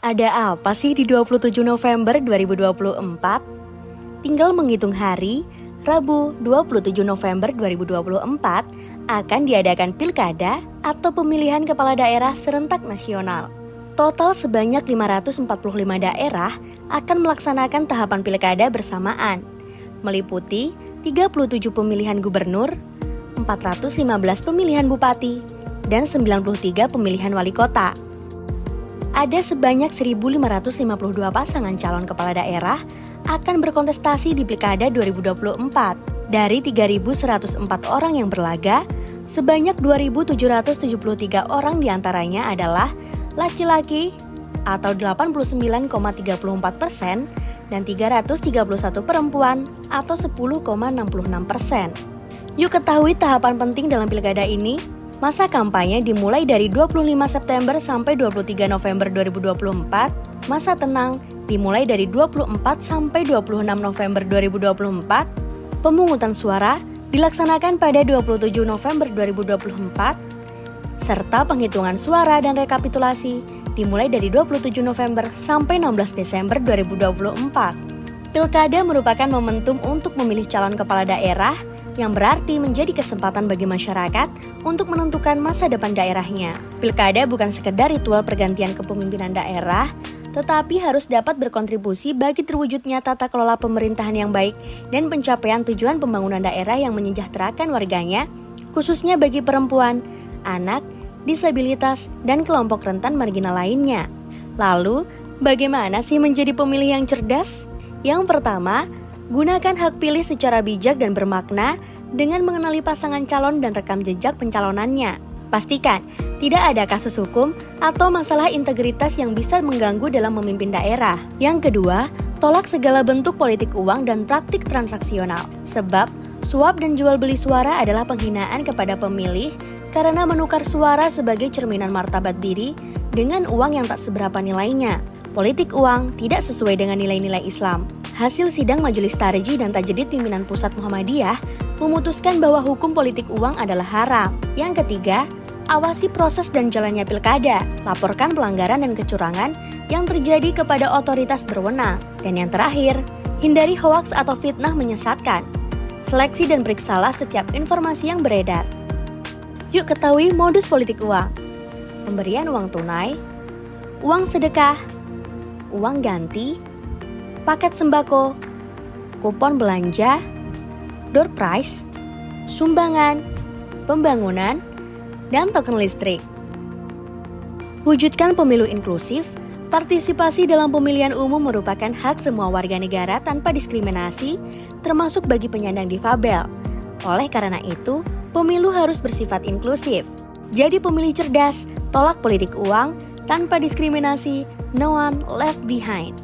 Ada apa sih di 27 November 2024? Tinggal menghitung hari, Rabu 27 November 2024 akan diadakan pilkada atau pemilihan kepala daerah serentak nasional. Total sebanyak 545 daerah akan melaksanakan tahapan pilkada bersamaan, meliputi 37 pemilihan gubernur, 415 pemilihan bupati, dan 93 pemilihan wali kota. Ada sebanyak 1.552 pasangan calon kepala daerah akan berkontestasi di Pilkada 2024. Dari 3.104 orang yang berlaga, sebanyak 2.773 orang diantaranya adalah laki-laki atau 89,34% dan 331 perempuan atau 10,66%. Yuk ketahui tahapan penting dalam pilkada ini. Masa kampanye dimulai dari 25 September sampai 23 November 2024. Masa tenang dimulai dari 24 sampai 26 November 2024. Pemungutan suara dilaksanakan pada 27 November 2024. Serta penghitungan suara dan rekapitulasi dimulai dari 27 November sampai 16 Desember 2024. Pilkada merupakan momentum untuk memilih calon kepala daerah yang berarti menjadi kesempatan bagi masyarakat untuk menentukan masa depan daerahnya. Pilkada bukan sekedar ritual pergantian kepemimpinan daerah, tetapi harus dapat berkontribusi bagi terwujudnya tata kelola pemerintahan yang baik dan pencapaian tujuan pembangunan daerah yang menyejahterakan warganya, khususnya bagi perempuan, anak, disabilitas, dan kelompok rentan marginal lainnya. Lalu, bagaimana sih menjadi pemilih yang cerdas? Yang pertama, gunakan hak pilih secara bijak dan bermakna dengan mengenali pasangan calon dan rekam jejak pencalonannya. Pastikan tidak ada kasus hukum atau masalah integritas yang bisa mengganggu dalam memimpin daerah. Yang kedua, tolak segala bentuk politik uang dan praktik transaksional. Sebab, suap dan jual beli suara adalah penghinaan kepada pemilih karena menukar suara sebagai cerminan martabat diri dengan uang yang tak seberapa nilainya. Politik uang tidak sesuai dengan nilai-nilai Islam. Hasil sidang Majelis Tarjih dan Tajdid Pimpinan Pusat Muhammadiyah memutuskan bahwa hukum politik uang adalah haram. Yang ketiga, awasi proses dan jalannya pilkada. Laporkan pelanggaran dan kecurangan yang terjadi kepada otoritas berwenang. Dan yang terakhir, hindari hoaks atau fitnah menyesatkan. Seleksi dan periksalah setiap informasi yang beredar. Yuk ketahui modus politik uang. Pemberian uang tunai, uang sedekah, uang ganti, paket sembako, kupon belanja, door prize, sumbangan, pembangunan, dan token listrik. Wujudkan pemilu inklusif. Partisipasi dalam pemilihan umum merupakan hak semua warga negara tanpa diskriminasi, termasuk bagi penyandang difabel. Oleh karena itu, pemilu harus bersifat inklusif. Jadi pemilih cerdas, tolak politik uang, tanpa diskriminasi, no one left behind.